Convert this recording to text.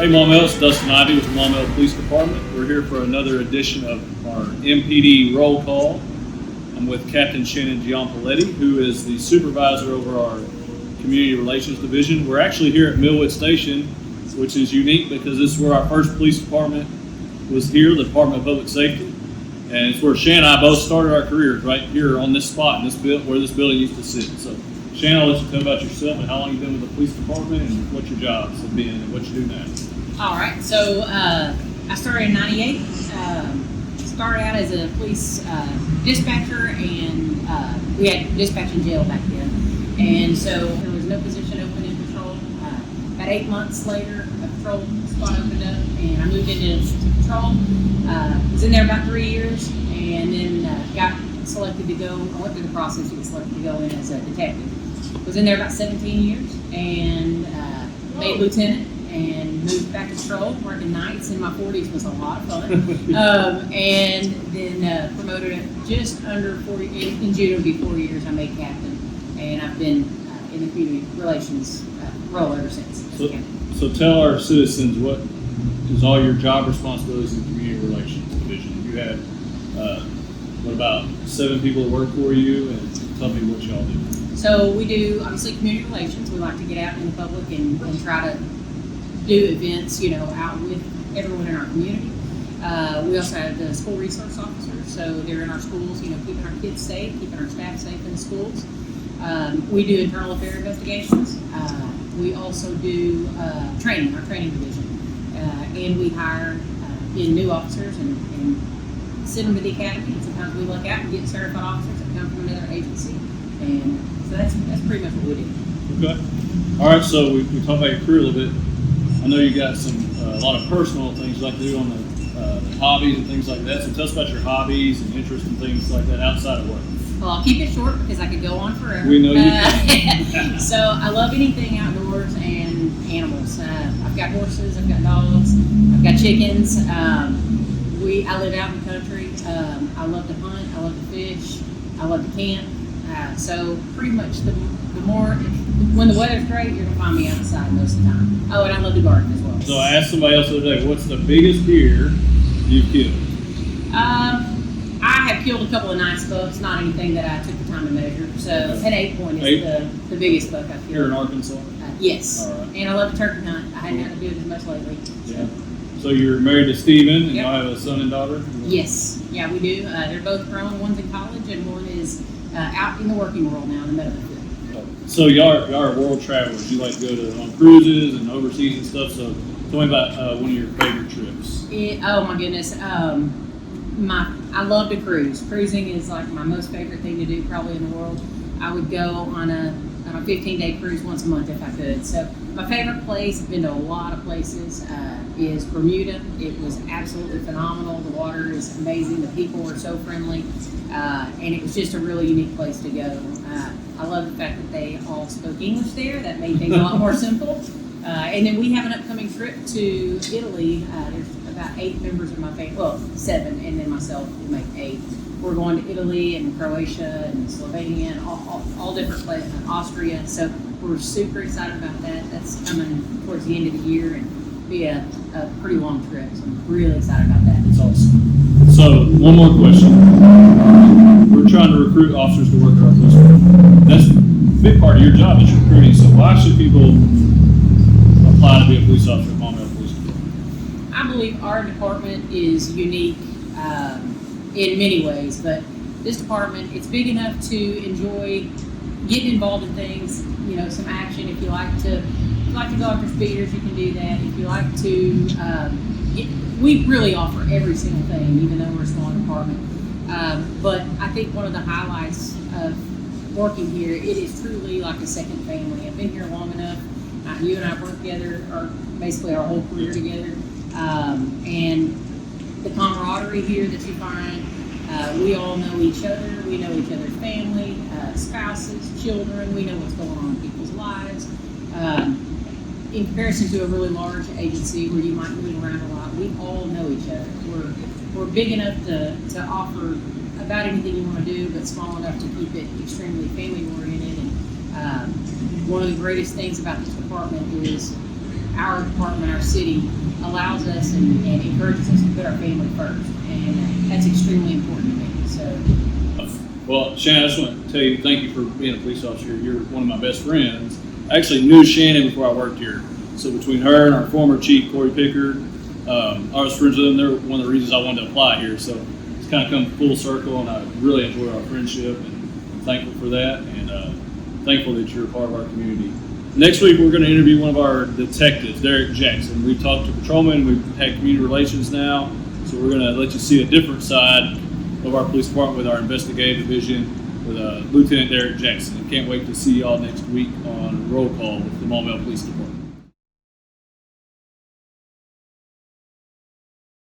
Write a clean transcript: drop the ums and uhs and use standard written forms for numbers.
Hey Maumelle, it's Dustin Ivey with the Maumelle Police Department. We're here for another edition of our MPD roll call. I'm with Captain Shannon Giompoletti, who is the supervisor over our Community Relations Division. We're actually here at Millwood Station, which is unique because this is where our first police department was here, the Department of Public Safety. And it's where Shannon and I both started our careers, right here on this spot, in this where this building used to sit. So Shannon, I'll let you tell about yourself and how long you've been with the police department and what your jobs have been and what you do now. All right, so I started in '98. Started out as a police dispatcher, and we had dispatch in jail back then. And so there was no position open in patrol. About 8 months later, a patrol spot opened up, and I moved into patrol. Was in there about 3 years, and then got selected to go. I went through the process to get selected to go in as a detective. Was in there about 17 years, and made lieutenant. And moved back to patrol, working nights in my 40s was a lot of fun. And then promoted it just under 40, in June it'll be 4 years, I made captain. And I've been in the community relations role ever since. So tell our citizens what is all your job responsibilities in the Community Relations Division. You have, what about 7 people that work for you, and tell me what y'all do. So we do, obviously, community relations. We like to get out in the public and try to do events, out with everyone in our community. We also have the school resource officers, so they're in our schools, keeping our kids safe, keeping our staff safe in the schools. We do internal affair investigations. We also do training, our training division, and we hire in new officers and send them to the academy. And sometimes we look out and get certified officers that come from another agency, and so that's pretty much what we do. Okay. All right. So we talked about your career a little bit. I know you got a lot of personal things you like to do on the hobbies and things like that. So tell us about your hobbies and interests and things like that outside of work. Well, I'll keep it short because I could go on forever. We know you can. So I love anything outdoors and animals. I've got horses, I've got dogs, I've got chickens. I live out in the country. I love to hunt, I love to fish, I love to camp. So pretty much when the weather's great, you're gonna find me outside most of the time. Oh, and I love to garden as well. So I asked somebody else the other day, what's the biggest deer you've killed? I have killed a couple of nice bucks, not anything that I took the time to measure. So an 8-point is the biggest buck I've killed. Here in Arkansas? Yes. All right. And I love to turkey hunt. I hadn't had to do it as much lately. Yeah. So you're married to Steven, and Yep. y'all have a son and daughter? Yes. Yeah, we do. They're both grown. One's in college, and one is out in the working world now in the medical field. So y'all are world travelers. You like to go on cruises and overseas and stuff. So tell me about one of your favorite trips. Oh my goodness. I love to cruise. Cruising is like my most favorite thing to do probably in the world. I would go on a 15-day cruise once a month if I could. So my favorite place, I've been to a lot of places, is Bermuda. It was absolutely phenomenal. The water is amazing. The people were so friendly. And it was just a really unique place to go. I love the fact that they all spoke English there. That made things a lot more simple. And then we have an upcoming trip to Italy. There's about 8 members of my family, well, 7, and then myself will make 8. We're going to Italy and Croatia and Slovenia and all different places, Austria. So we're super excited about that. That's coming towards the end of the year and be a pretty long trip. So I'm really excited about that. That's awesome. So one more question. We're trying to recruit officers to work at our police department. That's a big part of your job is recruiting. So why should people apply to be a police officer at Maumelle Police Department? I believe our department is unique in many ways, but this department, it's big enough to enjoy getting involved in things, some action. If you like to go after speeders, you can do that. If you like to, we really offer every single thing, even though we're a small department. But I think one of the highlights of working here, it is truly like a second family. I've been here long enough. You and I work together, or basically our whole career together. And the camaraderie here that you find, we all know each other. We know each other's family, spouses, children. We know what's going on in people's lives. In comparison to a really large agency where you might move around a lot, we all know each other. We're big enough to offer about anything you want to do, but small enough to keep it extremely family oriented. And one of the greatest things about this department is our department, our city, allows us and encourages us to put our family first, and that's extremely important to me. So. Well, Shannon, I just want to tell you thank you for being a police officer. You're one of my best friends. I actually knew Shannon before I worked here. So between her and our former chief, Corey Pickard, I was friends with them. They're one of the reasons I wanted to apply here. So it's kind of come full circle, and I really enjoy our friendship, and I'm thankful for that, and thankful that you're a part of our community. Next week, we're going to interview one of our detectives, Derek Jackson. We've talked to patrolmen. We've had community relations now. So we're going to let you see a different side of our police department with our investigative division with Lieutenant Derek Jackson. I can't wait to see y'all next week on Roll Call with the Maumelle Police Department.